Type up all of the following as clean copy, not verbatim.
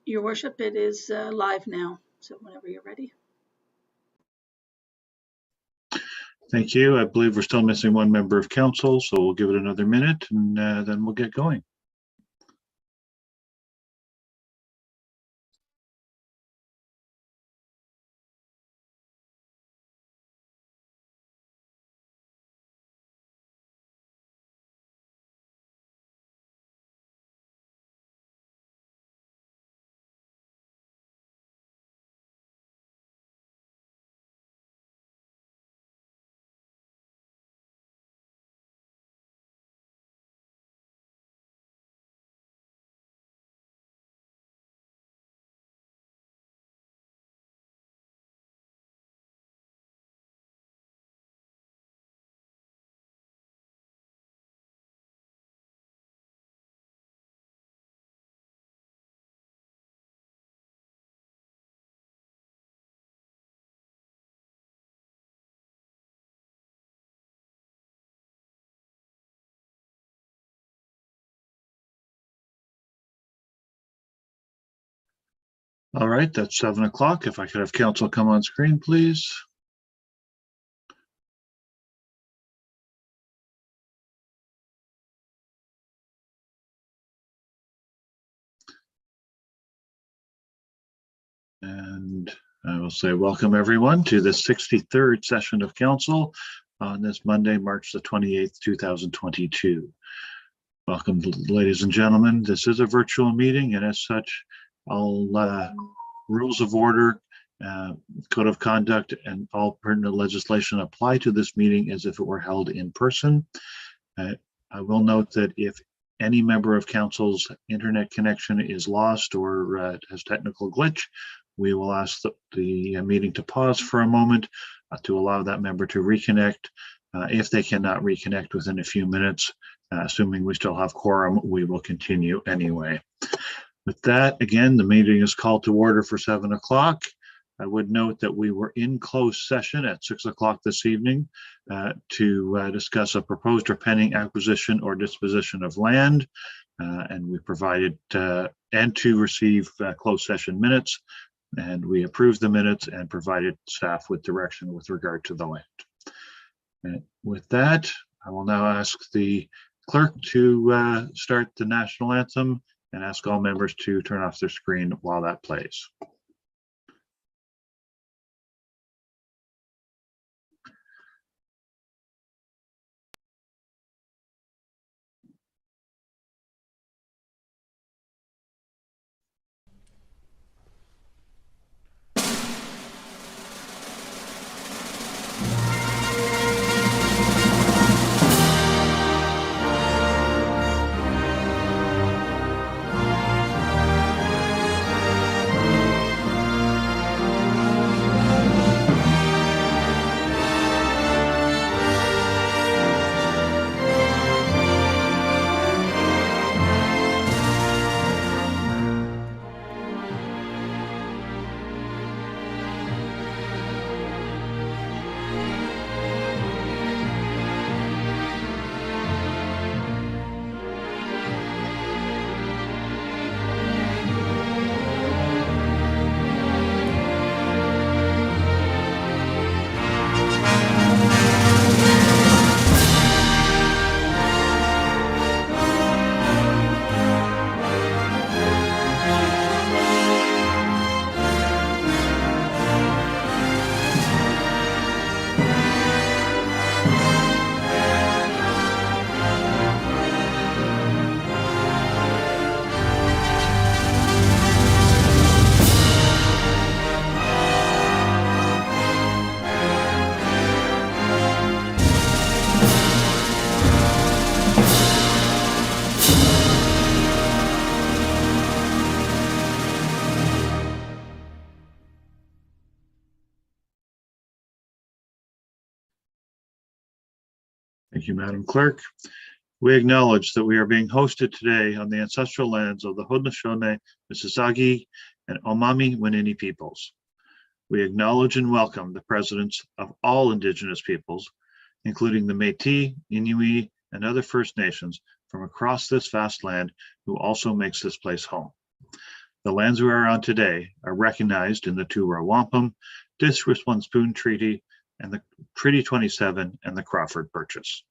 Your Worship, it is live now, so whenever you're ready. Thank you. I believe we're still missing one member of council, so we'll give it another minute and then we'll get going. All right, that's 7 o'clock. If I could have council come on screen, please. And I will say welcome everyone to the 63rd session of council on this Monday, March the 28th, 2022. Welcome, ladies and gentlemen. This is a virtual meeting, and as such, all rules of order, code of conduct, and all pertinent legislation apply to this meeting as if it were held in person. I will note that if any member of council's internet connection is lost or has technical glitch, we will ask the meeting to pause for a moment to allow that member to reconnect. If they cannot reconnect within a few minutes, assuming we still have quorum, we will continue anyway. With that, again, the meeting is called to order for 7 o'clock. I would note that we were in closed session at 6 o'clock this evening to discuss a proposed or pending acquisition or disposition of land, and we provided and to receive closed session minutes, and we approved the minutes and provided staff with direction with regard to the land. And with that, I will now ask the clerk to start the national anthem and ask all members to turn off their screen while that plays. Thank you, Madam Clerk. We acknowledge that we are being hosted today on the ancestral lands of the Haudenosaunee, Mississauga, and Omami Winnini peoples. We acknowledge and welcome the presidents of all Indigenous peoples, including the Métis, Inuit, and other First Nations from across this vast land who also makes this place home. The lands we are on today are recognized in the two-row wampum, Dis Response Spoon Treaty, and the Treaty 27 and the Crawford Purchase.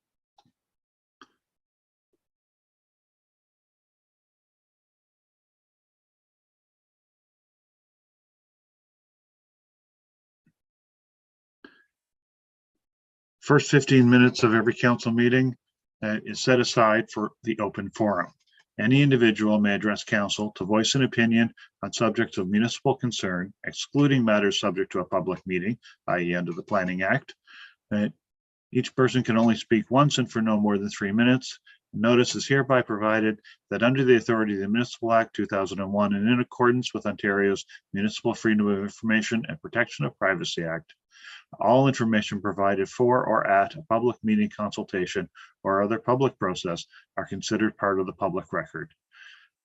First 15 minutes of every council meeting is set aside for the open forum. Any individual may address council to voice an opinion on subjects of municipal concern, excluding matters subject to a public meeting, i.e. under the Planning Act. Each person can only speak once and for no more than 3 minutes. Notice is hereby provided that under the authority of the Municipal Act 2001 and in accordance with Ontario's Municipal Freedom of Information and Protection of Privacy Act, all information provided for or at a public meeting, consultation, or other public process are considered part of the public record.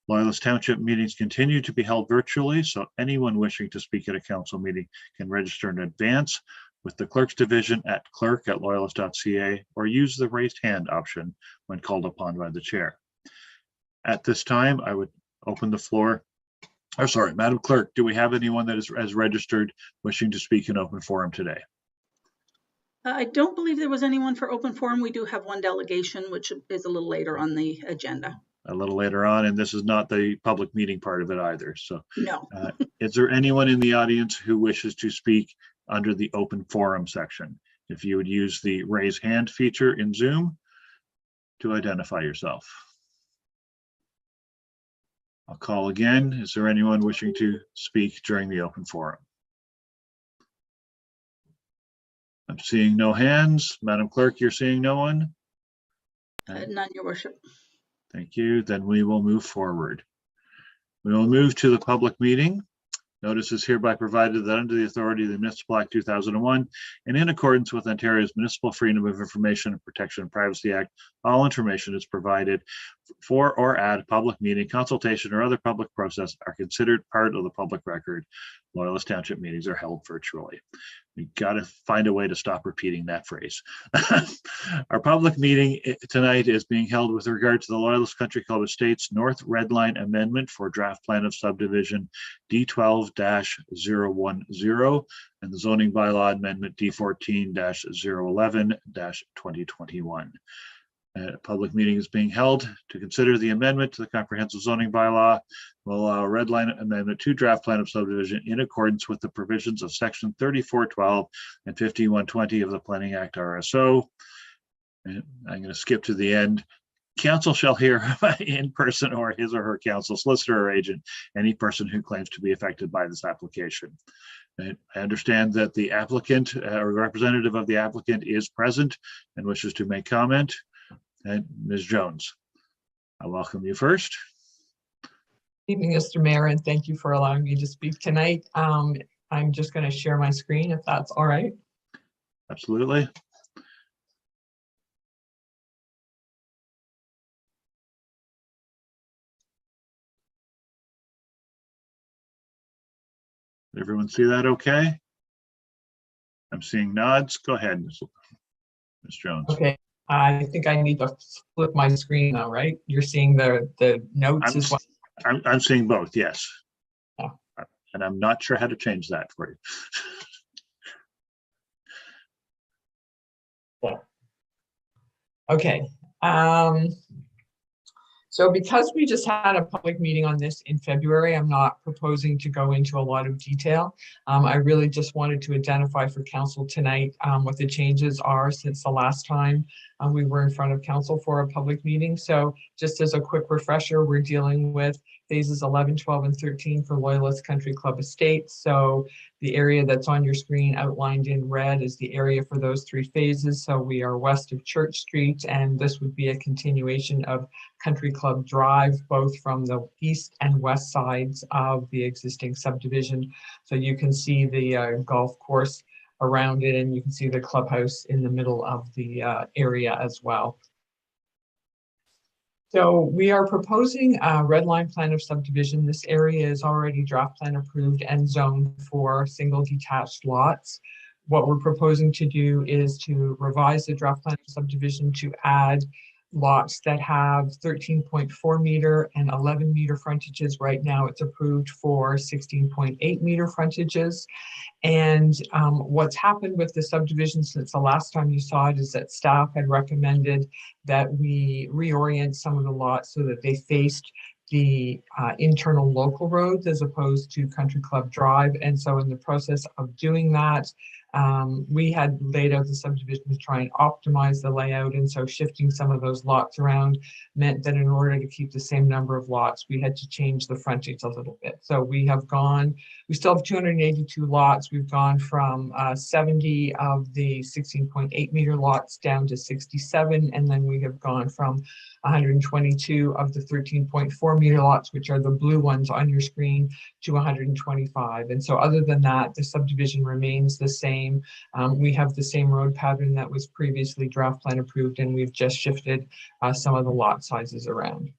Loyalist Township meetings continue to be held virtually, so anyone wishing to speak at a council meeting can register in advance with the clerk's division at clerk@loyalist.ca or use the raised hand option when called upon by the chair. At this time, I would open the floor. Oh, sorry, Madam Clerk, do we have anyone that is registered wishing to speak in open forum today? I don't believe there was anyone for open forum. We do have one delegation, which is a little later on the agenda. A little later on, and this is not the public meeting part of it either. So no. Is there anyone in the audience who wishes to speak under the open forum section? If you would use the raise hand feature in Zoom to identify yourself. I'll call again. Is there anyone wishing to speak during the open forum? I'm seeing no hands. Madam Clerk, you're seeing no one? None, Your Worship. Thank you. Then we will move forward. We will move to the public meeting. Notice is hereby provided that under the authority of the Municipal Act 2001 and in accordance with Ontario's Municipal Freedom of Information and Protection of Privacy Act, all information is provided for or at a public meeting, consultation, or other public process are considered part of the public record. Loyalist Township meetings are held virtually. We got to find a way to stop repeating that phrase. Our public meeting tonight is being held with regard to the Loyalist Country Club Estates North Redline Amendment for Draft Plan of Subdivision D12-010 and the Zoning Bylaw Amendment D14-011-2021. A public meeting is being held to consider the amendment to the comprehensive zoning bylaw will allow a red line amendment to draft plan of subdivision in accordance with the provisions of section 3412 and 5120 of the Planning Act RSO. And I'm going to skip to the end. Council shall hear in person or his or her council, solicitor or agent, any person who claims to be affected by this application. And I understand that the applicant or representative of the applicant is present and wishes to make comment. And Ms. Jones, I welcome you first. Good evening, Mr. Mayor, and thank you for allowing me to speak tonight. I'm just going to share my screen if that's all right. Absolutely. Everyone see that okay? I'm seeing nods. Go ahead, Ms. Jones. Okay. I think I need to flip my screen now, right? You're seeing the notes as well? I'm seeing both, yes. Oh. And I'm not sure how to change that for you. Yeah. Okay. So because we just had a public meeting on this in February, I'm not proposing to go into a lot of detail. I really just wanted to identify for council tonight what the changes are since the last time we were in front of council for a public meeting. So just as a quick refresher, we're dealing with phases 11, 12, and 13 for Loyalist Country Club Estates. So the area that's on your screen outlined in red is the area for those 3 phases. So we are west of Church Street, and this would be a continuation of Country Club Drive, both from the east and west sides of the existing subdivision. So you can see the golf course around it, and you can see the clubhouse in the middle of the area as well. So we are proposing a red line plan of subdivision. This area is already draft plan approved and zoned for single detached lots. What we're proposing to do is to revise the draft plan of subdivision to add lots that have 13.4 meter and 11 meter frontages. Right now it's approved for 16.8 meter frontages. And what's happened with the subdivision since the last time you saw it is that staff had recommended that we reorient some of the lots so that they faced the internal local roads as opposed to Country Club Drive. And so in the process of doing that, we had laid out the subdivision to try and optimize the layout. And so shifting some of those lots around meant that in order to keep the same number of lots, we had to change the frontage a little bit. So we still have 282 lots. We've gone from 70 of the 16.8 meter lots down to 67. And then we have gone from 122 of the 13.4 meter lots, which are the blue ones on your screen, to 125. And so other than that, the subdivision remains the same. We have the same road pattern that was previously draft plan approved, and we've just shifted some of the lot sizes around.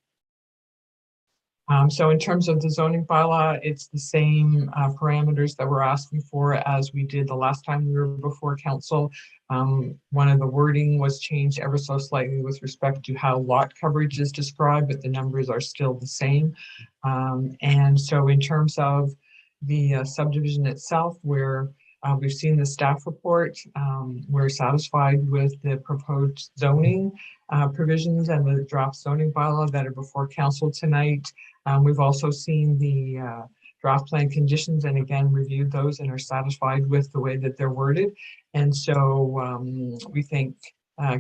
So in terms of the zoning bylaw, it's the same parameters that we're asking for as we did the last time we were before council. One of the wording was changed ever so slightly with respect to how lot coverage is described, but the numbers are still the same. And so in terms of the subdivision itself, we've seen the staff report. We're satisfied with the proposed zoning provisions and the draft zoning bylaw that are before council tonight. We've also seen the draft plan conditions and again reviewed those and are satisfied with the way that they're worded. And so we thank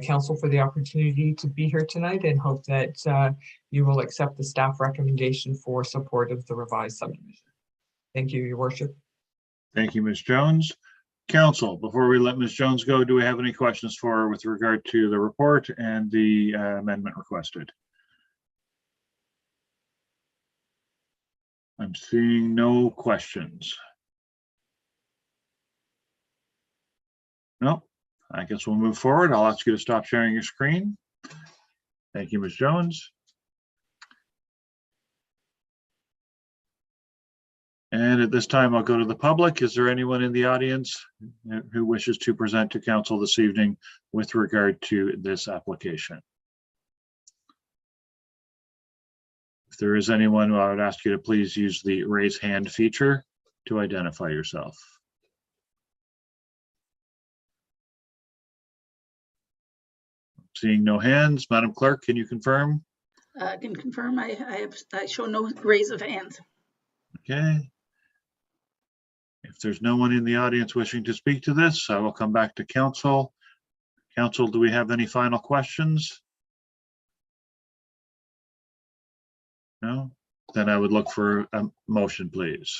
council for the opportunity to be here tonight and hope that you will accept the staff recommendation for support of the revised subdivision. Thank you, Your Worship. Thank you, Ms. Jones. Council, before we let Ms. Jones go, do we have any questions for her with regard to the report and the amendment requested? I'm seeing no questions. No, I guess we'll move forward. I'll ask you to stop sharing your screen. Thank you, Ms. Jones. And at this time, I'll go to the public. Is there anyone in the audience who wishes to present to council this evening with regard to this application? If there is anyone, I would ask you to please use the raise hand feature to identify yourself. Seeing no hands, Madam Clerk, can you confirm? I can confirm I show no raise of hands. Okay. If there's no one in the audience wishing to speak to this, I will come back to council. Council, do we have any final questions? No? Then I would look for a motion, please.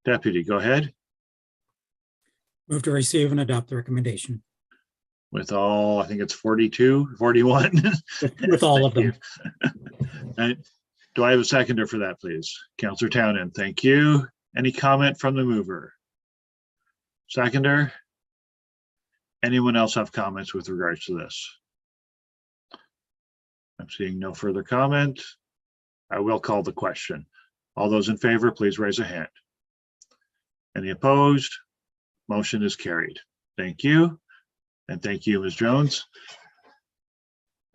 Deputy, go ahead. Move to receive and adopt the recommendation. With all, I think it's 42, 41. With all of them. And do I have a seconder for that, please? Councillor Townend, thank you. Any comment from the mover? Seconder? Anyone else have comments with regards to this? I'm seeing no further comment. I will call the question. All those in favor, please raise a hand. Any opposed? Motion is carried. Thank you. And thank you, Ms. Jones.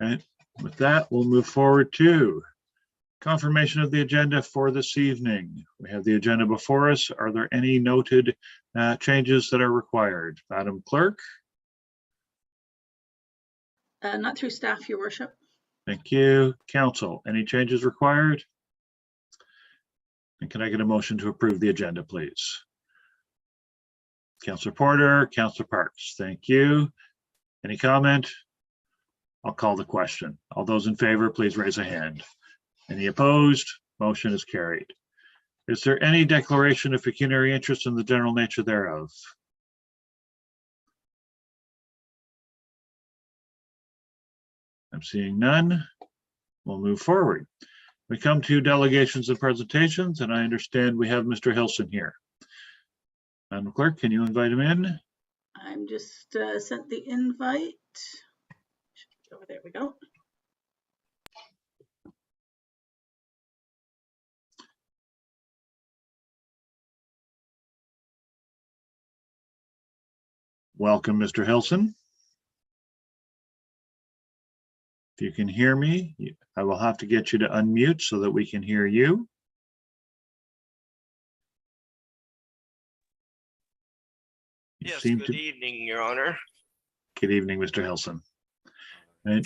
And with that, we'll move forward to confirmation of the agenda for this evening. We have the agenda before us. Are there any noted changes that are required? Madam Clerk? Not through staff, Your Worship. Thank you. Council, any changes required? And can I get a motion to approve the agenda, please? Councillor Porter, Councillor Parks, thank you. Any comment? I'll call the question. All those in favor, please raise a hand. Any opposed? Motion is carried. Is there any declaration of pecuniary interest in the general nature thereof? I'm seeing none. We'll move forward. We come to delegations and presentations, and I understand we have Mr. Hilson here. Madam Clerk, can you invite him in? I'm just sent the invite. Oh, there we go. Welcome, Mr. Hilson. If you can hear me, I will have to get you to unmute so that we can hear you. Yes, good evening, Your Honor. Good evening, Mr. Hilson. And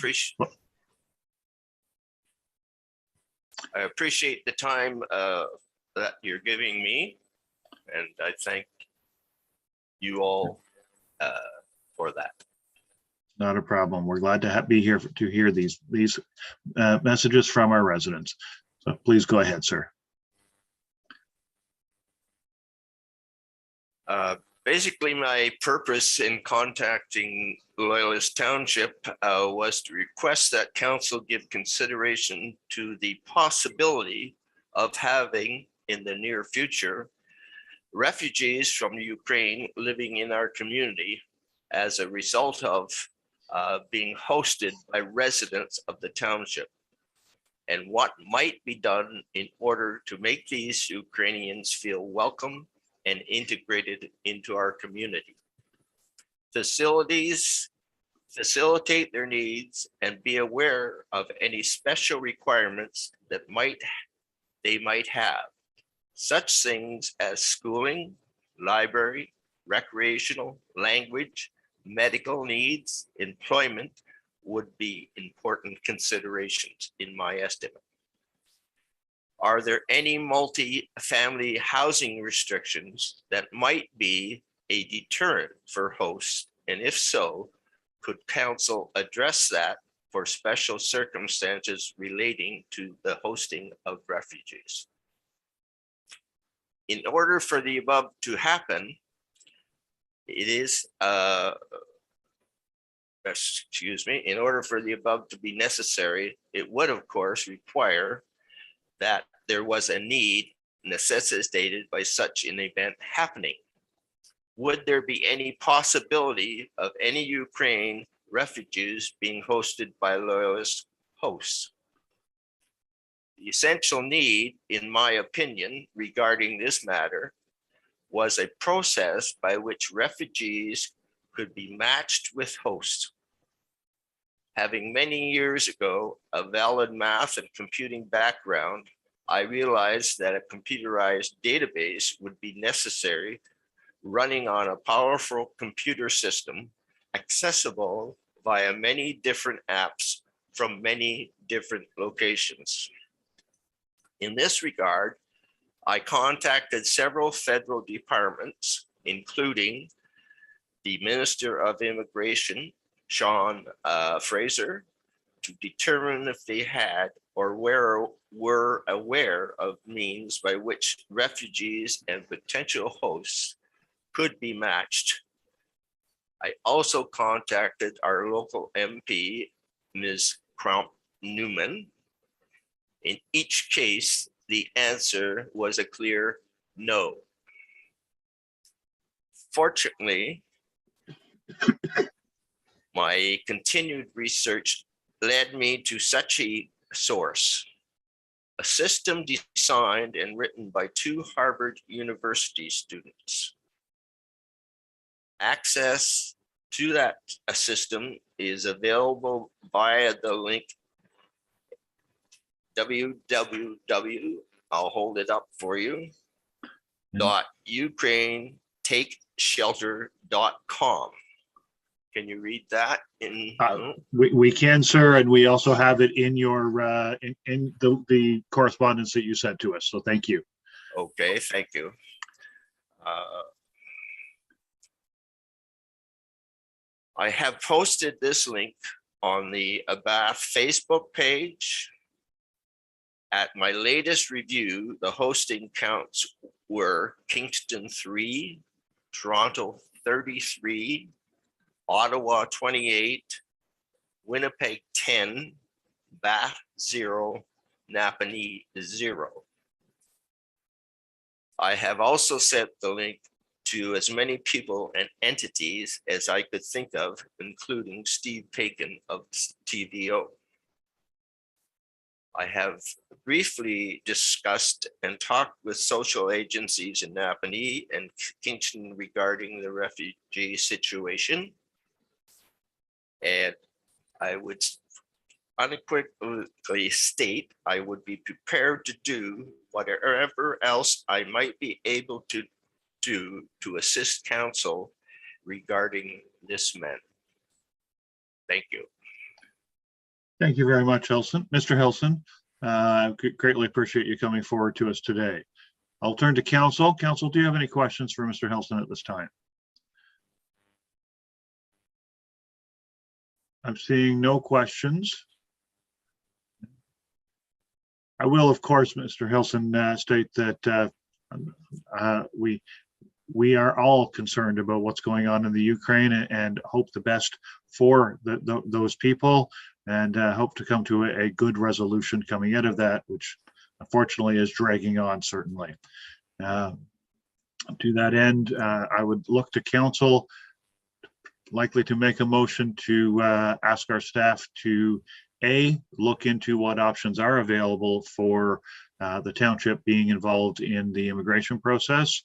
I appreciate the time that you're giving me, and I thank you all for that. Not a problem. We're glad to be here to hear these messages from our residents. So please go ahead, sir. Basically, my purpose in contacting Loyalist Township was to request that council give consideration to the possibility of having in the near future refugees from Ukraine living in our community as a result of being hosted by residents of the township, and what might be done in order to make these Ukrainians feel welcome and integrated into our community. Facilities facilitate their needs and be aware of any special requirements that they might have. Such things as schooling, library, recreational, language, medical needs, employment would be important considerations in my estimate. Are there any multi-family housing restrictions that might be a deterrent for hosts? And if so, could council address that for special circumstances relating to the hosting of refugees? In order for the above to happen, in order for the above to be necessary, it would of course require that there was a need necessitated by such an event happening. Would there be any possibility of any Ukraine refugees being hosted by Loyalist hosts? The essential need, in my opinion, regarding this matter was a process by which refugees could be matched with hosts. Having many years ago a valid math and computing background, I realized that a computerized database would be necessary, running on a powerful computer system accessible via many different apps from many different locations. In this regard, I contacted several federal departments, including the Minister of Immigration, Sean Fraser, to determine if they had or were aware of means by which refugees and potential hosts could be matched. I also contacted our local MP, Ms. Crump-Newman. In each case, the answer was a clear no. Fortunately, my continued research led me to such a source, a system designed and written by two Harvard University students. Access to that system is available via the link www, I'll hold it up for you, .ukrainetakeshelter.com. Can you read that? We can, sir, and we also have it in your in the correspondence that you sent to us. So thank you. Okay, thank you. I have posted this link on the ABAF Facebook page. At my latest review, the hosting counts were Kingston 3, Toronto 33, Ottawa 28, Winnipeg 10, Bath 0, Napanee 0. I have also sent the link to as many people and entities as I could think of, including Steve Pakin of TVO. I have briefly discussed and talked with social agencies in Napanee and Kingston regarding the refugee situation. And I would unequivocally state I would be prepared to do whatever else I might be able to do to assist council regarding this matter. Thank you. Thank you very much, Hilson. Mr. Hilson, I greatly appreciate you coming forward to us today. I'll turn to council. Council, do you have any questions for Mr. Hilson at this time? I'm seeing no questions. I will, of course, Mr. Hilson, state that we are all concerned about what's going on in the Ukraine and hope the best for those people, and hope to come to a good resolution coming out of that, which unfortunately is dragging on, certainly. To that end, I would look to council likely to make a motion to ask our staff to look into what options are available for the township being involved in the immigration process,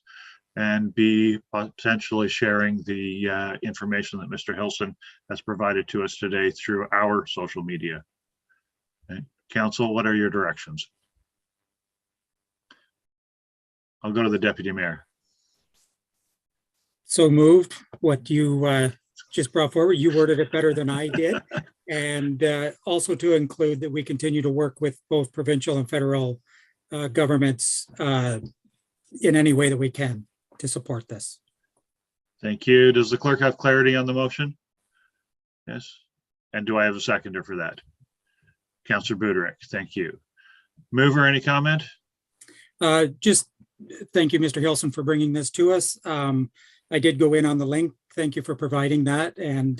and B, potentially sharing the information that Mr. Hilson has provided to us today through our social media. Okay. Council, what are your directions? I'll go to the deputy mayor. So moved. What you just brought forward, you worded it better than I did. And also to include that we continue to work with both provincial and federal governments in any way that we can to support this. Thank you. Does the clerk have clarity on the motion? Yes. And do I have a seconder for that? Councillor Buderick, thank you. Mover, any comment? Just thank you, Mr. Hilson, for bringing this to us. I did go in on the link. Thank you for providing that, and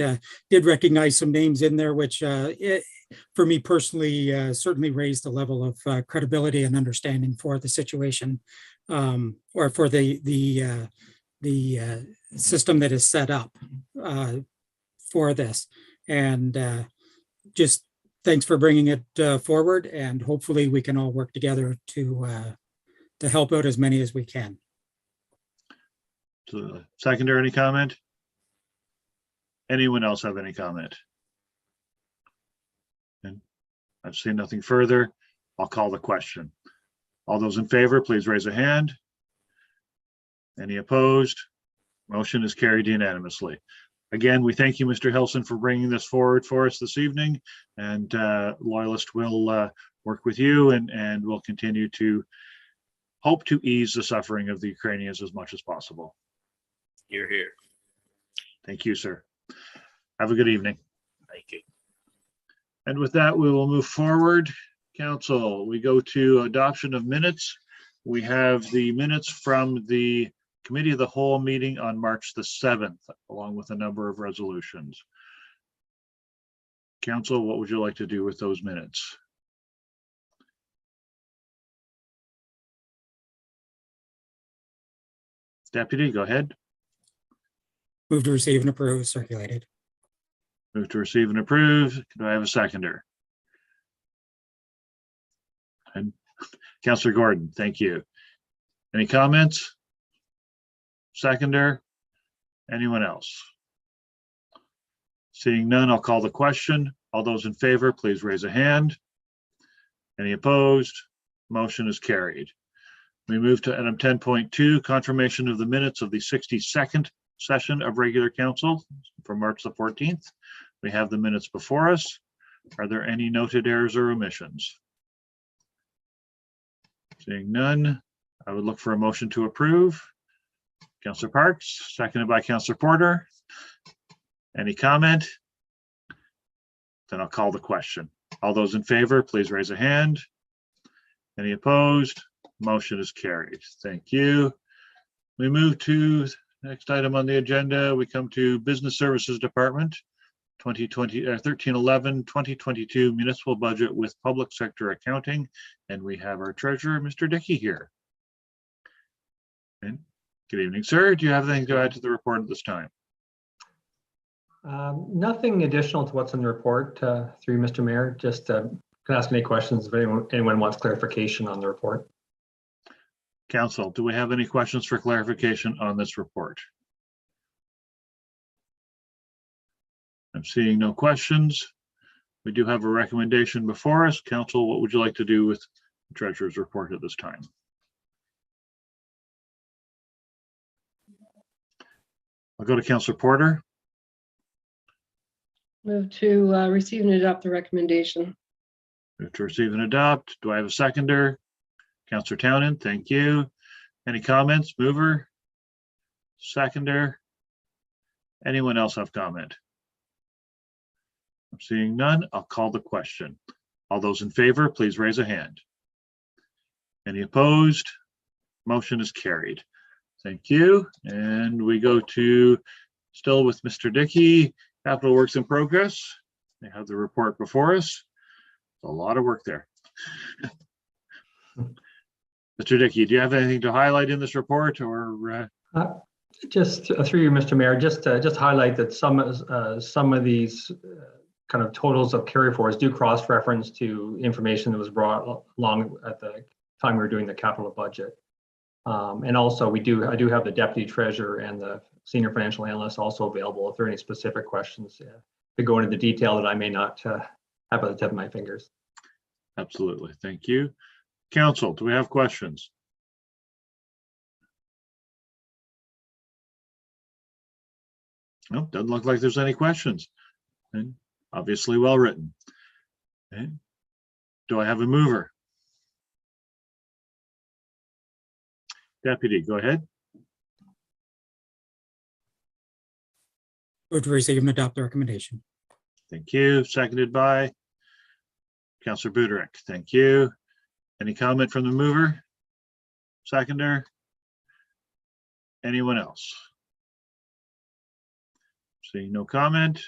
did recognize some names in there, which for me personally certainly raised the level of credibility and understanding for the situation, or for the system that is set up for this. And just thanks for bringing it forward, and hopefully we can all work together to help out as many as we can. So, seconder, any comment? Anyone else have any comment? And I've seen nothing further. I'll call the question. All those in favor, please raise a hand. Any opposed? Motion is carried unanimously. Again, we thank you, Mr. Hilson, for bringing this forward for us this evening, and Loyalist will work with you, and we'll continue to hope to ease the suffering of the Ukrainians as much as possible. You're here. Thank you, sir. Have a good evening. Thank you. And with that, we will move forward. Council, we go to adoption of minutes. We have the minutes from the Committee of the Whole meeting on March the 7th, along with a number of resolutions. Council, what would you like to do with those minutes? Deputy, go ahead. Move to receive and approve, circulated. Move to receive and approve. Do I have a seconder? And Councillor Gordon, thank you. Any comments? Seconder? Anyone else? Seeing none, I'll call the question. All those in favor, please raise a hand. Any opposed? Motion is carried. We move to item 10.2, confirmation of the minutes of the 62nd session of regular council for March the 14th. We have the minutes before us. Are there any noted errors or omissions? Seeing none, I would look for a motion to approve. Councillor Parks, seconded by Councillor Porter. Any comment? Then I'll call the question. All those in favor, please raise a hand. Any opposed? Motion is carried. Thank you. We move to next item on the agenda. We come to Business Services Department, 1311 2022 municipal budget with public sector accounting, and we have our treasurer, Mr. Dickey, here. And good evening, sir. Do you have anything to add to the report at this time? Nothing additional to what's in the report through Mr. Mayor, just can ask any questions if anyone wants clarification on the report. Council, do we have any questions for clarification on this report? I'm seeing no questions. We do have a recommendation before us. Council, what would you like to do with the treasurer's report at this time? I'll go to Councillor Porter. Move to receive and adopt the recommendation. Move to receive and adopt. Do I have a seconder? Councillor Townend, thank you. Any comments? Mover? Seconder? Anyone else have comment? I'm seeing none. I'll call the question. All those in favor, please raise a hand. Any opposed? Motion is carried. Thank you. And we go to, still with Mr. Dickey, Capital Works in Progress. They have the report before us. A lot of work there. Mr. Dickey, do you have anything to highlight in this report, or? Just through you, Mr. Mayor, just highlight that some of these kind of totals of carry forwards do cross-reference to information that was brought along at the time we were doing the capital budget. And also I do have the deputy treasurer and the senior financial analyst also available if there are any specific questions to go into the detail that I may not have at the tip of my fingers. Absolutely. Thank you. Council, do we have questions? No, doesn't look like there's any questions. And obviously well written. Okay. Do I have a mover? Deputy, go ahead. Move to receive and adopt the recommendation. Thank you. Seconded by Councillor Buderick. Thank you. Any comment from the mover? Seconder? Anyone else? Seeing no comment,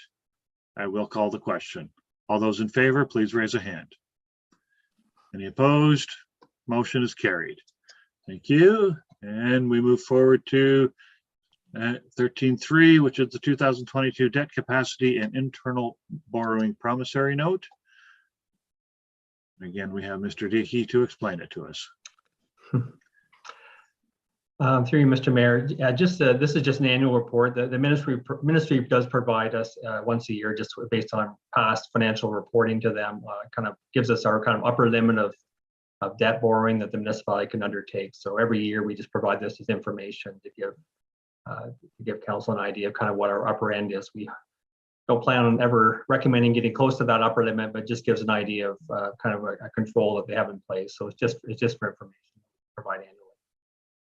I will call the question. All those in favor, please raise a hand. Any opposed? Motion is carried. Thank you. And we move forward to 13.3, which is the 2022 debt capacity and internal borrowing promissory note. Again, we have Mr. Dickey to explain it to us. Through you, Mr. Mayor, this is just an annual report. The ministry does provide us once a year, just based on past financial reporting to them, kind of gives us our kind of upper limit of debt borrowing that the municipality can undertake. So every year we just provide this as information to give council an idea of kind of what our upper end is. We don't plan on ever recommending getting close to that upper limit, but just gives an idea of kind of a control that they have in place. So it's just for information provide annually.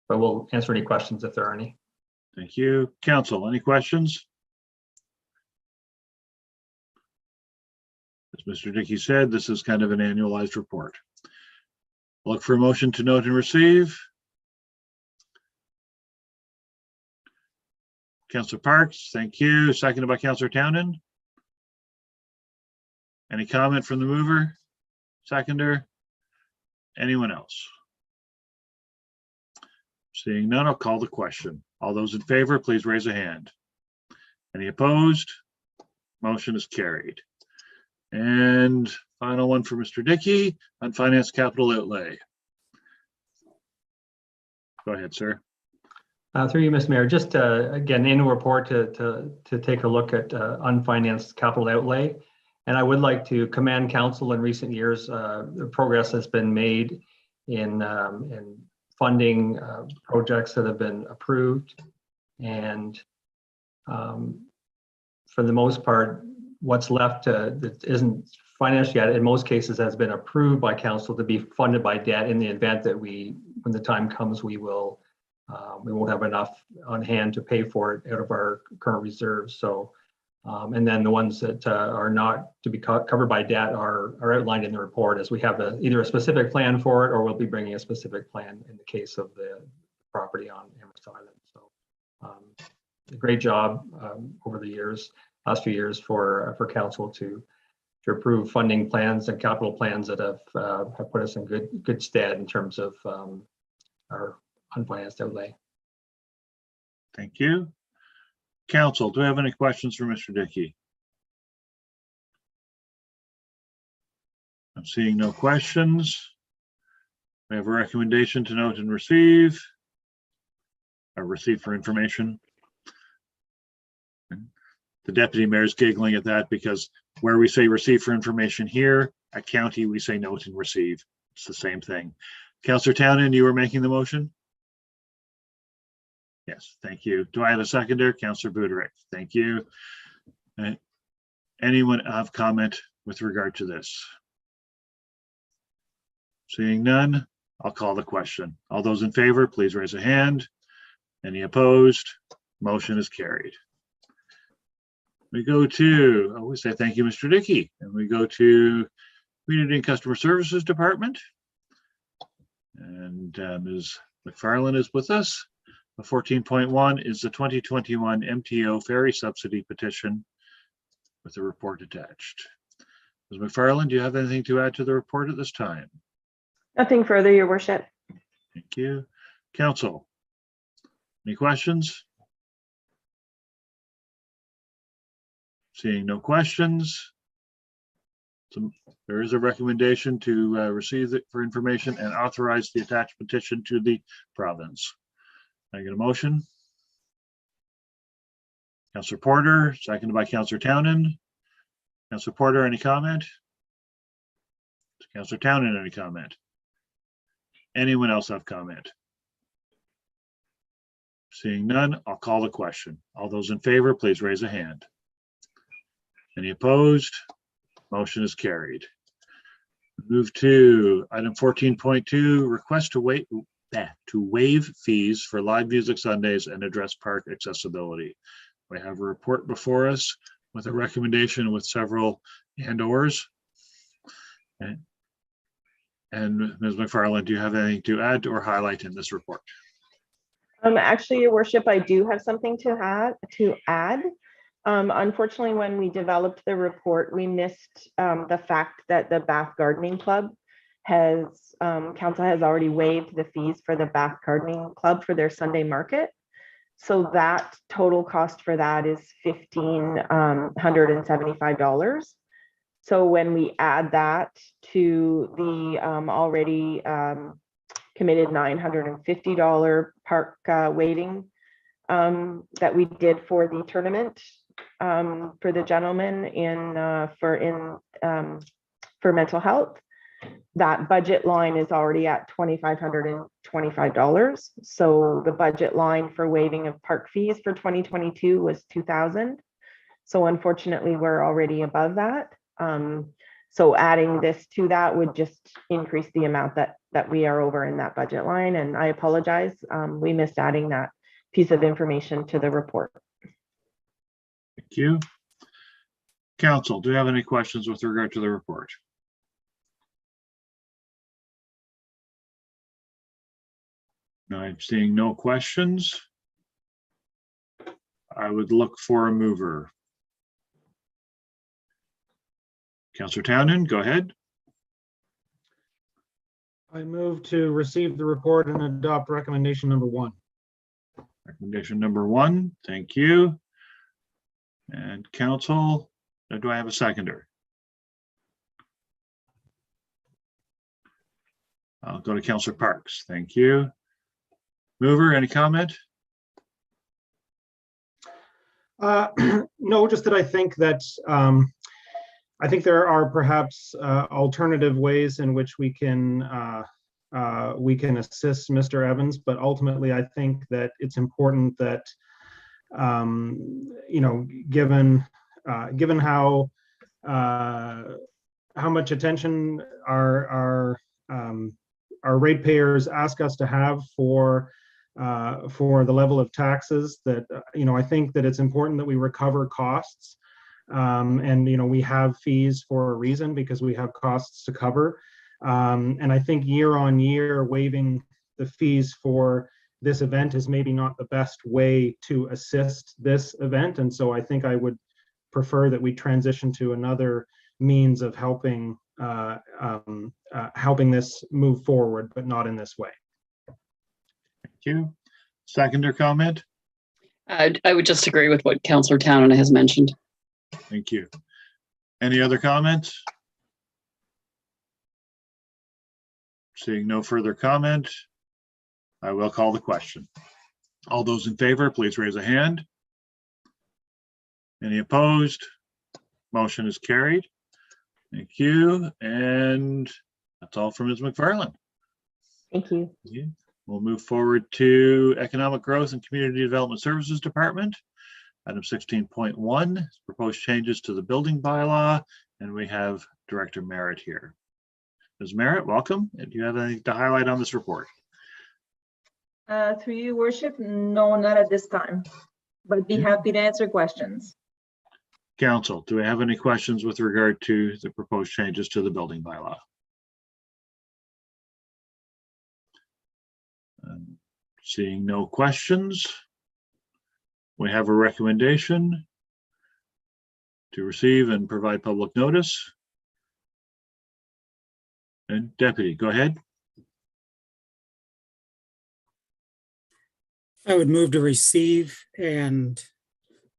But we'll answer any questions if there are any. Thank you. Council, any questions? As Mr. Dickey said, this is kind of an annualized report. Look for a motion to note and receive. Councillor Parks, thank you. Seconded by Councillor Townend. Any comment from the mover? Seconder? Anyone else? Seeing none, I'll call the question. All those in favor, please raise a hand. Any opposed? Motion is carried. And final one for Mr. Dickey on finance capital outlay. Go ahead, sir. Through you, Mr. Mayor, just again, annual report to take a look at unfinanced capital outlay. And I would like to commend council in recent years. The progress has been made in funding projects that have been approved. And for the most part, what's left that isn't financed yet, in most cases, has been approved by council to be funded by debt in the event that when the time comes, we won't have enough on hand to pay for it out of our current reserves. So, and then the ones that are not to be covered by debt are outlined in the report as we have either a specific plan for it, or we'll be bringing a specific plan in the case of the property on Amherst Island. So, a great job over the last few years for council to approve funding plans and capital plans that have put us in good stead in terms of our unfinanced outlay. Thank you. Council, do we have any questions for Mr. Dickey? I'm seeing no questions. We have a recommendation to note and receive. A receipt for information. The deputy mayor's giggling at that because where we say receive for information here, at county, we say note and receive. It's the same thing. Councillor Townend, you were making the motion? Yes, thank you. Do I have a seconder? Councillor Buderick, thank you. Anyone have comment with regard to this? Seeing none, I'll call the question. All those in favor, please raise a hand. Any opposed? Motion is carried. We go to, we say thank you, Mr. Dickey, and we go to Community and Customer Services Department. And Ms. McFarland is with us. The 14.1 is the 2021 MTO ferry subsidy petition with the report attached. Ms. McFarland, do you have anything to add to the report at this time? Nothing further, Your Worship. Thank you. Council, any questions? Seeing no questions. So there is a recommendation to receive it for information and authorize the attached petition to the province. Can I get a motion? Councillor Porter, seconded by Councillor Townend. Councillor Porter, any comment? Councillor Townend, any comment? Anyone else have comment? Seeing none, I'll call the question. All those in favor, please raise a hand. Any opposed? Motion is carried. Move to item 14.2, request to waive fees for live music Sundays and address park accessibility. We have a report before us with a recommendation with several and/ors. And Ms. McFarland, do you have anything to add or highlight in this report? Actually, Your Worship, I do have something to add. Unfortunately, when we developed the report, we missed the fact that the Bath Gardening Club council has already waived the fees for the Bath Gardening Club for their Sunday market. So that total cost for that is $1,575. So when we add that to the already committed $950 park waiving that we did for the tournament for the gentleman for mental health, that budget line is already at $2,525. So the budget line for waiving of park fees for 2022 was $2,000. So unfortunately, we're already above that. So adding this to that would just increase the amount that we are over in that budget line. And I apologize, we missed adding that piece of information to the report. Thank you. Council, do you have any questions with regard to the report? No, I'm seeing no questions. I would look for a mover. Councillor Townend, go ahead. I move to receive the report and adopt recommendation number 1. Recommendation number 1, thank you. And council, do I have a seconder? I'll go to Councillor Parks, thank you. Mover, any comment? No, just that I think that there are perhaps alternative ways in which we can assist Mr. Evans, but ultimately I think that it's important that given how much attention our ratepayers ask us to have for the level of taxes, that I think that it's important that we recover costs. And we have fees for a reason, because we have costs to cover. And I think year on year waiving the fees for this event is maybe not the best way to assist this event. And so I think I would prefer that we transition to another means of helping this move forward, but not in this way. Thank you. Seconder comment? I would just agree with what Councillor Townend has mentioned. Thank you. Any other comments? Seeing no further comment, I will call the question. All those in favor, please raise a hand. Any opposed? Motion is carried. Thank you. And that's all from Ms. McFarland. Thank you. We'll move forward to Economic Growth and Community Development Services Department. Item 16.1, proposed changes to the building bylaw, and we have Director Merritt here. Ms. Merritt, welcome. Do you have anything to highlight on this report? Through you, Worship, no, not at this time, but be happy to answer questions. Council, do we have any questions with regard to the proposed changes to the building bylaw? Seeing no questions, we have a recommendation to receive and provide public notice. And Deputy, go ahead. I would move to receive and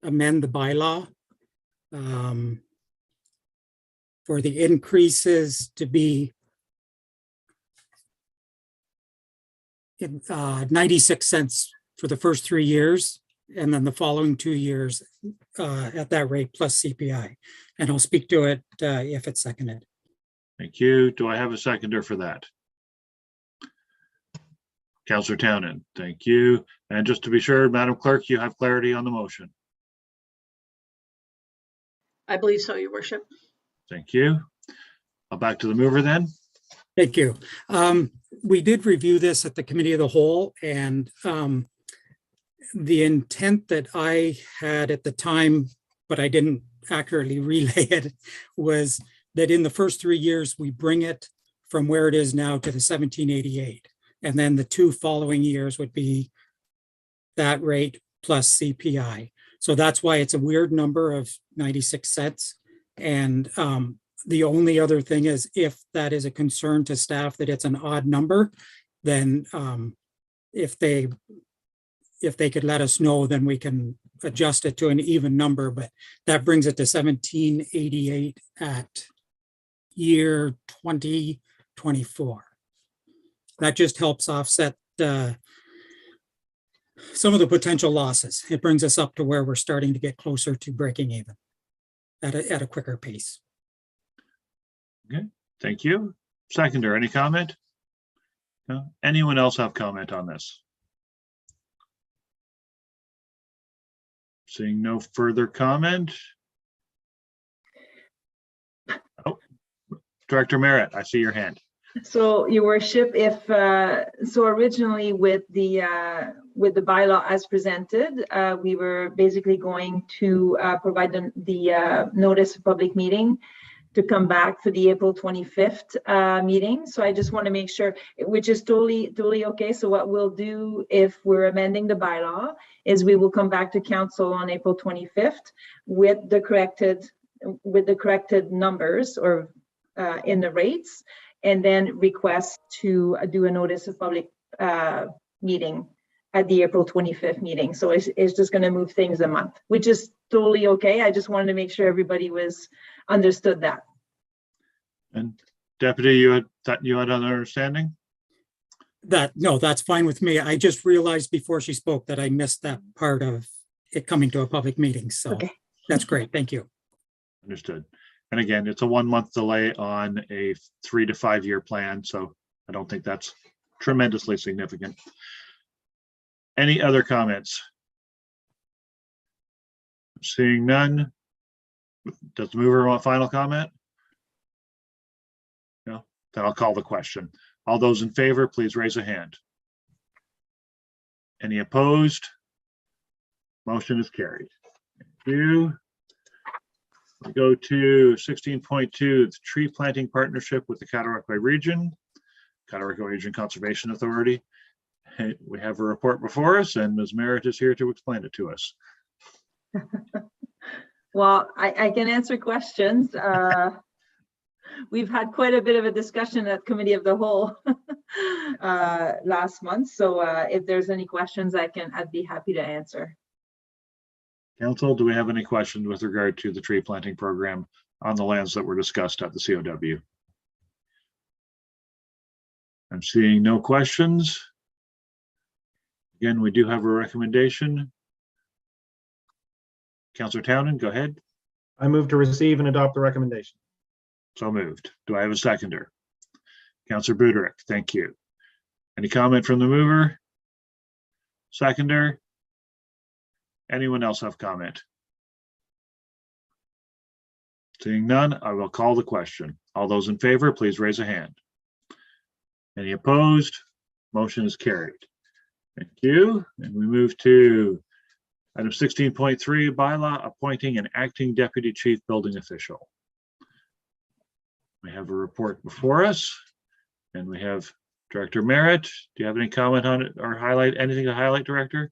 amend the bylaw for the increases to be 96 cents for the first 3 years, and then the following 2 years at that rate plus CPI. And I'll speak to it if it's seconded. Thank you. Do I have a seconder for that? Councillor Townend, thank you. And just to be sure, Madam Clerk, you have clarity on the motion. I believe so, Your Worship. Thank you. I'll back to the mover then. Thank you. We did review this at the Committee of the Whole, and the intent that I had at the time, but I didn't accurately relay it, was that in the first 3 years, we bring it from where it is now to the 1788. And then the 2 following years would be that rate plus CPI. So that's why it's a weird number of 96 cents. And the only other thing is, if that is a concern to staff that it's an odd number, then if they could let us know, then we can adjust it to an even number. But that brings it to 1788 at year 2024. That just helps offset some of the potential losses. It brings us up to where we're starting to get closer to breaking even at a quicker pace. Okay, thank you. Seconder, any comment? No? Anyone else have comment on this? Seeing no further comment. Oh, Director Merritt, I see your hand. So, Your Worship, if so, originally with the bylaw as presented, we were basically going to provide the notice of public meeting to come back for the April 25th meeting. So I just want to make sure, which is totally okay. So what we'll do if we're amending the bylaw is we will come back to council on April 25th with the corrected numbers or in the rates, and then request to do a notice of public meeting at the April 25th meeting. So it's just going to move things a month, which is totally okay. I just wanted to make sure everybody was understood that. And Deputy, you had an understanding? No, that's fine with me. I just realized before she spoke that I missed that part of it coming to a public meeting. So Okay. That's great. Thank you. Understood. And again, it's a 1 month delay on a 3 to 5 year plan. So I don't think that's tremendously significant. Any other comments? Seeing none. Does the mover want final comment? No, then I'll call the question. All those in favor, please raise a hand. Any opposed? Motion is carried. Thank you. We go to 16.2, the tree planting partnership with the Cataraqui Region Conservation Authority. Hey, we have a report before us, and Ms. Merritt is here to explain it to us. Well, I can answer questions. We've had quite a bit of a discussion at Committee of the Whole last month. So if there's any questions, I'd be happy to answer. Council, do we have any questions with regard to the tree planting program on the lands that were discussed at the COW? I'm seeing no questions. Again, we do have a recommendation. Councillor Townend, go ahead. I move to receive and adopt the recommendation. So moved. Do I have a seconder? Councillor Buderick, thank you. Any comment from the mover? Seconder? Anyone else have comment? Seeing none, I will call the question. All those in favor, please raise a hand. Any opposed? Motion is carried. Thank you. And we move to item 16.3, bylaw appointing an acting deputy chief building official. We have a report before us, and we have Director Merritt. Do you have any comment on it or highlight anything to highlight, Director?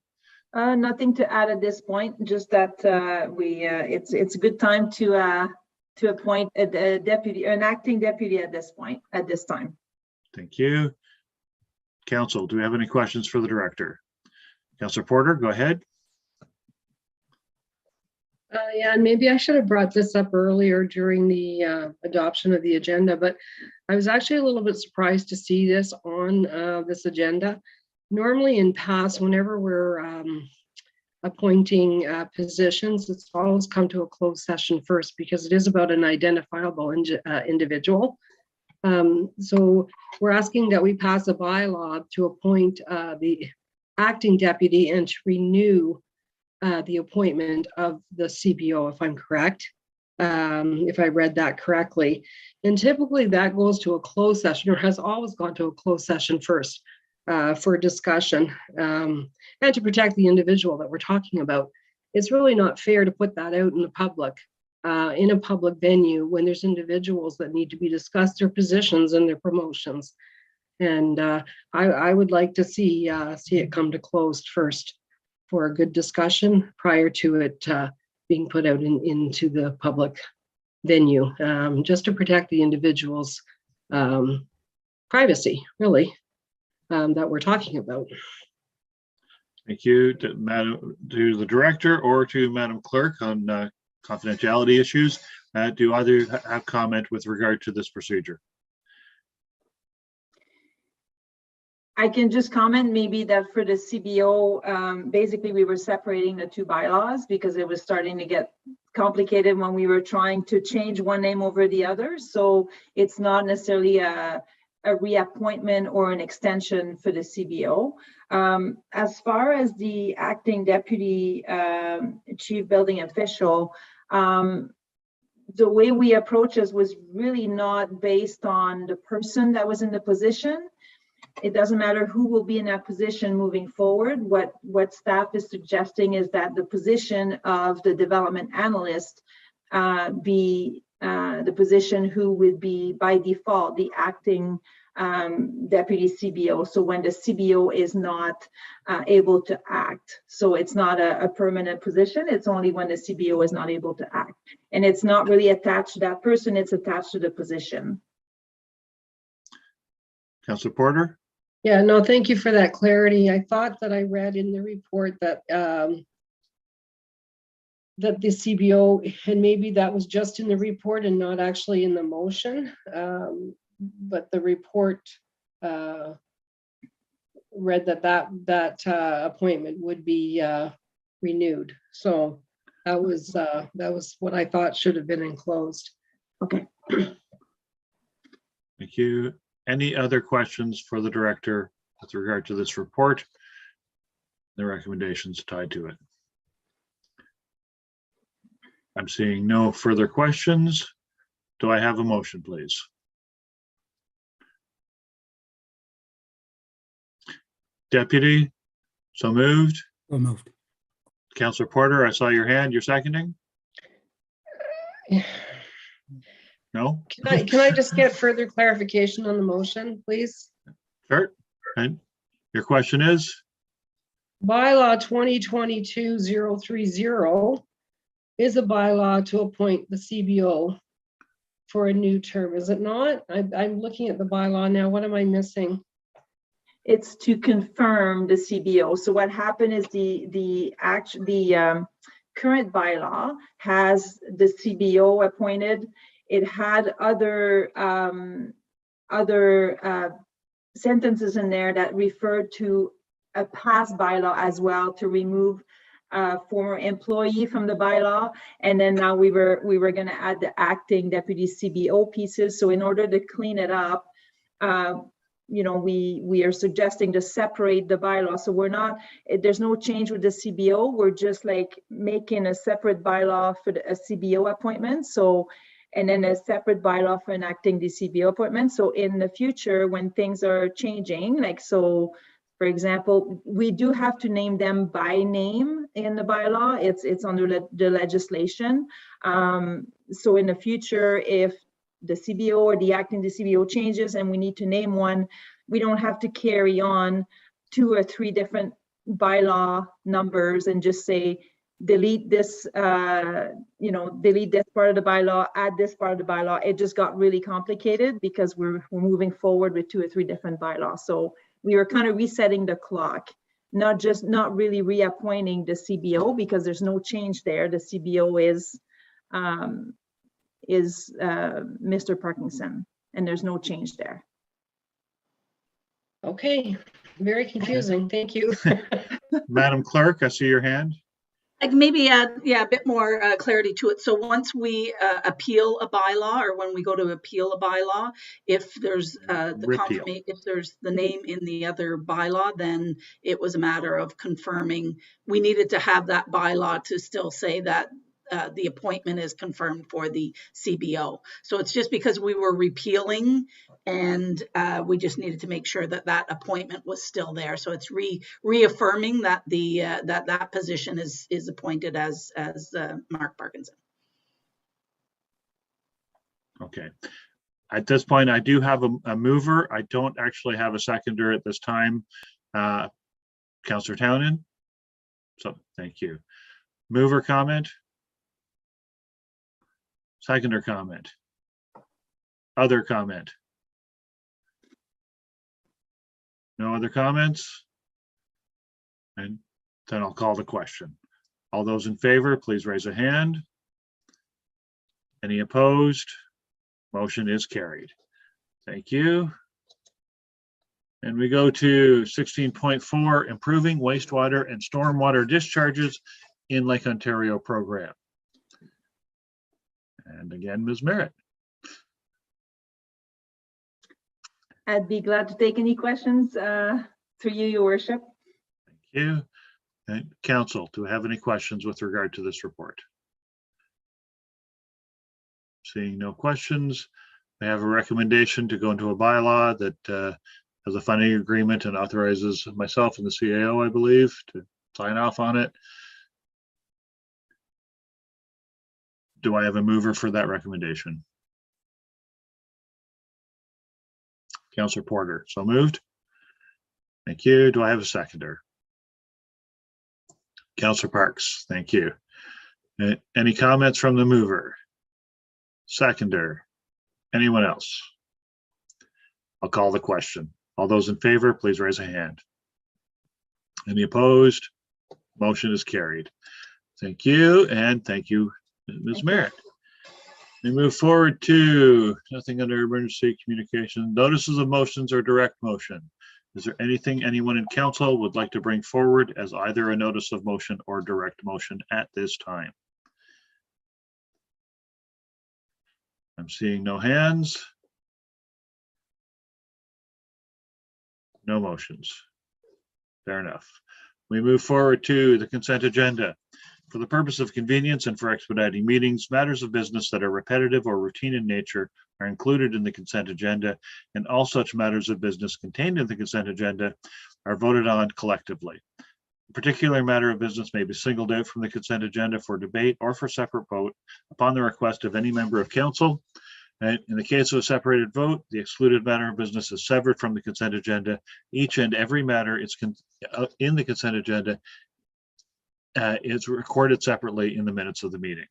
Nothing to add at this point, just that it's a good time to appoint a deputy, an acting deputy at this point, at this time. Thank you. Council, do we have any questions for the director? Councillor Porter, go ahead. Yeah, and maybe I should have brought this up earlier during the adoption of the agenda, but I was actually a little bit surprised to see this on this agenda. Normally in past, whenever we're appointing positions, it's always come to a closed session first because it is about an identifiable individual. So we're asking that we pass a bylaw to appoint the acting deputy and to renew the appointment of the CBO, if I'm correct, if I read that correctly. And typically that goes to a closed session, or has always gone to a closed session first for discussion and to protect the individual that we're talking about. It's really not fair to put that out in the public, in a public venue, when there's individuals that need to be discussed, their positions and their promotions. And I would like to see it come to closed first for a good discussion prior to it being put out into the public venue, just to protect the individual's privacy, really, that we're talking about. Thank you to the director or to Madam Clerk on confidentiality issues. Do either have comment with regard to this procedure? I can just comment maybe that for the CBO, basically we were separating the two bylaws because it was starting to get complicated when we were trying to change one name over the other. So it's not necessarily a reappointment or an extension for the CBO. As far as the acting deputy chief building official, the way we approached this was really not based on the person that was in the position. It doesn't matter who will be in that position moving forward. What staff is suggesting is that the position of the development analyst be the position who would be by default the acting deputy CBO. So when the CBO is not able to act, so it's not a permanent position. It's only when the CBO is not able to act, and it's not really attached to that person. It's attached to the position. Councillor Porter? Yeah, no, thank you for that clarity. I thought that I read in the report that that the CBO, and maybe that was just in the report and not actually in the motion, but the report read that appointment would be renewed. So that was what I thought should have been enclosed. Okay. Thank you. Any other questions for the director with regard to this report? The recommendations tied to it. I'm seeing no further questions. Do I have a motion, please? Deputy, so moved. So moved. Councillor Porter, I saw your hand. You're seconding? No? Can I just get further clarification on the motion, please? Sure. And your question is? Bylaw 2022-030 is a bylaw to appoint the CBO for a new term, is it not? I'm looking at the bylaw now. What am I missing? It's to confirm the CBO. So what happened is the current bylaw has the CBO appointed. It had other sentences in there that refer to a past bylaw as well, to remove former employee from the bylaw. And then now we were going to add the acting deputy CBO pieces. So in order to clean it up, we are suggesting to separate the bylaw. So there's no change with the CBO. We're just like making a separate bylaw for a CBO appointment. So, and then a separate bylaw for an acting DCBO appointment. So in the future, when things are changing, like, so for example, we do have to name them by name in the bylaw. It's under the legislation. So in the future, if the CBO or the acting DCBO changes and we need to name one, we don't have to carry on 2 or 3 different bylaw numbers and just say, delete this, delete this part of the bylaw, add this part of the bylaw. It just got really complicated because we're moving forward with 2 or 3 different bylaws. So we were kind of resetting the clock, not really reappointing the CBO because there's no change there. The CBO is Mr. Parkinson, and there's no change there. Okay, very confusing. Thank you. Madam Clerk, I see your hand. I can maybe add, a bit more clarity to it. So once we appeal a bylaw, or when we go to appeal a bylaw, if there's if there's the name in the other bylaw, then it was a matter of confirming. We needed to have that bylaw to still say that the appointment is confirmed for the CBO. So it's just because we were repealing, and we just needed to make sure that that appointment was still there. So it's reaffirming that that position is appointed as Mark Parkinson. Okay. At this point, I do have a mover. I don't actually have a seconder at this time. Councillor Townend. So thank you. Mover comment. Seconder comment. Other comment. No other comments? And then I'll call the question. All those in favor, please raise a hand. Any opposed? Motion is carried. Thank you. And we go to 16.4, improving wastewater and stormwater discharges in Lake Ontario program. And again, Ms. Merritt. I'd be glad to take any questions through you, Your Worship. Thank you. And Council, do we have any questions with regard to this report? Seeing no questions, I have a recommendation to go into a bylaw that has a funding agreement and authorizes myself and the CAO, I believe, to sign off on it. Do I have a mover for that recommendation? Councillor Porter, so moved. Thank you. Do I have a seconder? Councillor Parks, thank you. Any comments from the mover? Seconder? Anyone else? I'll call the question. All those in favor, please raise a hand. Any opposed? Motion is carried. Thank you, and thank you, Ms. Merritt. We move forward to nothing under emergency communication. Notices of motions or direct motion. Is there anything anyone in council would like to bring forward as either a notice of motion or direct motion at this time? I'm seeing no hands. No motions. Fair enough. We move forward to the consent agenda. For the purpose of convenience and for expediting meetings, matters of business that are repetitive or routine in nature are included in the consent agenda, and all such matters of business contained in the consent agenda are voted on collectively. A particular matter of business may be singled out from the consent agenda for debate or for separate vote upon the request of any member of council. And in the case of a separated vote, the excluded matter of business is severed from the consent agenda. Each and every matter in the consent agenda is recorded separately in the minutes of the meeting.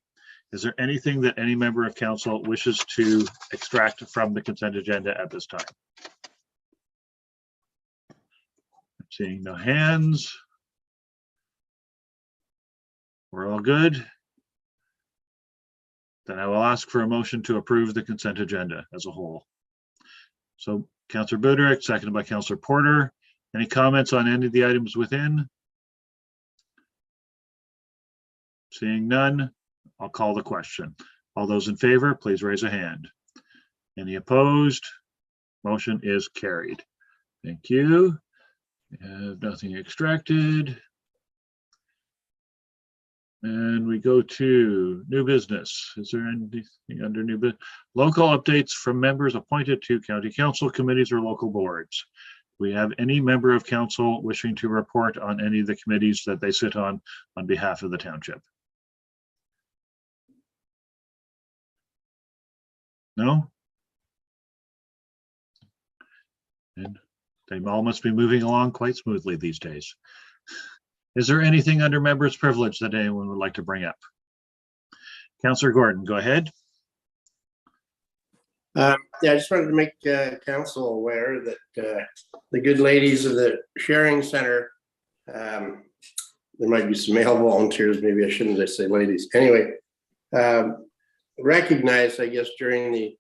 Is there anything that any member of council wishes to extract from the consent agenda at this time? I'm seeing no hands. We're all good. Then I will ask for a motion to approve the consent agenda as a whole. So Councillor Buderick, seconded by Councillor Porter. Any comments on any of the items within? Seeing none, I'll call the question. All those in favor, please raise a hand. Any opposed? Motion is carried. Thank you. Nothing extracted. And we go to new business. Is there anything under new business? Local updates from members appointed to county council committees or local boards. We have any member of council wishing to report on any of the committees that they sit on behalf of the township? No? And they all must be moving along quite smoothly these days. Is there anything under members' privilege that anyone would like to bring up? Councillor Gordon, go ahead. Yeah, I just wanted to make council aware that the good ladies of the sharing center, there might be some male volunteers, maybe I shouldn't just say ladies. Anyway, recognized, I guess, during the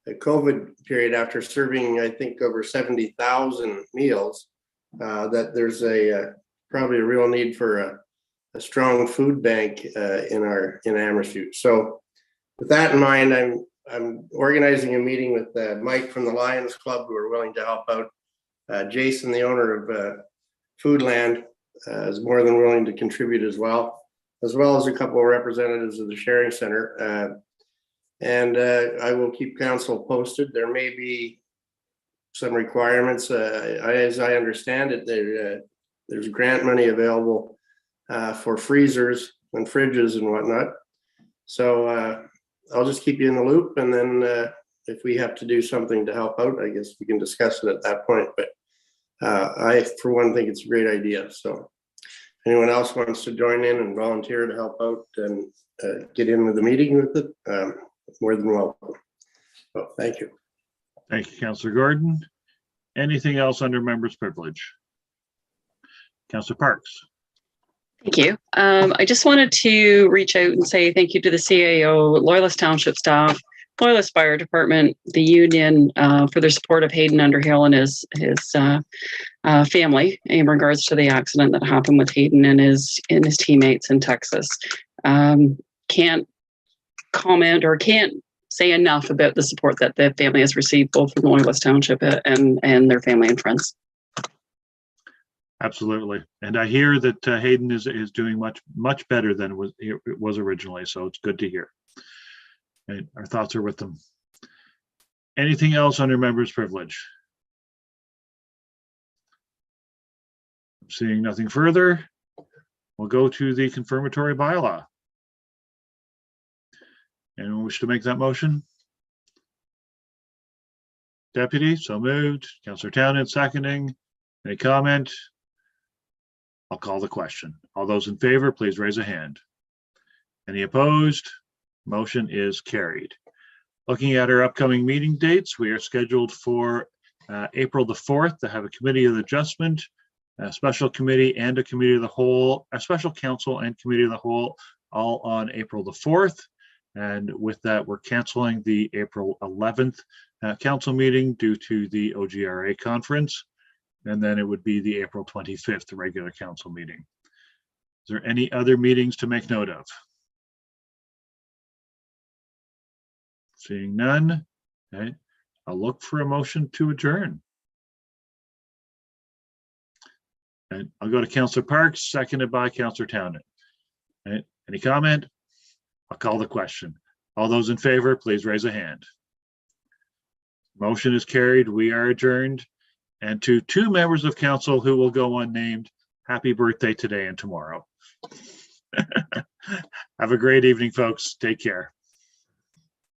COVID period, after serving, I think, over 70,000 meals, that there's probably a real need for a strong food bank in Amherst. So with that in mind, I'm organizing a meeting with Mike from the Lions Club, who are willing to help out. Jason, the owner of Foodland, is more than willing to contribute as well as a couple of representatives of the sharing center. And I will keep council posted. There may be some requirements. As I understand it, there's grant money available for freezers and fridges and whatnot. So I'll just keep you in the loop, and then if we have to do something to help out, I guess we can discuss it at that point. But I, for one, think it's a great idea. So anyone else wants to join in and volunteer to help out and get in with the meeting with it, more than welcome. So thank you. Thank you, Councillor Gordon. Anything else under members' privilege? Councillor Parks. Thank you. I just wanted to reach out and say thank you to the CAO, Loyalist Township staff, Loyalist Fire Department, the union, for their support of Hayden Underhill and his family in regards to the accident that happened with Hayden and his teammates in Texas. Can't comment or can't say enough about the support that the family has received, both from Loyalist Township and their family and friends. Absolutely. And I hear that Hayden is doing much better than it was originally. So it's good to hear. And our thoughts are with them. Anything else under members' privilege? Seeing nothing further, we'll go to the confirmatory bylaw. Anyone wish to make that motion? Deputy, so moved. Councillor Townend seconding. Any comment? I'll call the question. All those in favor, please raise a hand. Any opposed? Motion is carried. Looking at our upcoming meeting dates, we are scheduled for April the 4th to have a committee of adjustment, a special committee and a committee of the whole, a special council and committee of the whole, all on April the 4th. And with that, we're canceling the April 11th council meeting due to the OGRA conference. And then it would be the April 25th regular council meeting. Is there any other meetings to make note of? Seeing none, okay, I'll look for a motion to adjourn. And I'll go to Councillor Parks, seconded by Councillor Townend. Okay, any comment? I'll call the question. All those in favor, please raise a hand. Motion is carried. We are adjourned. And to 2 members of council who will go unnamed, happy birthday today and tomorrow. Have a great evening, folks. Take care.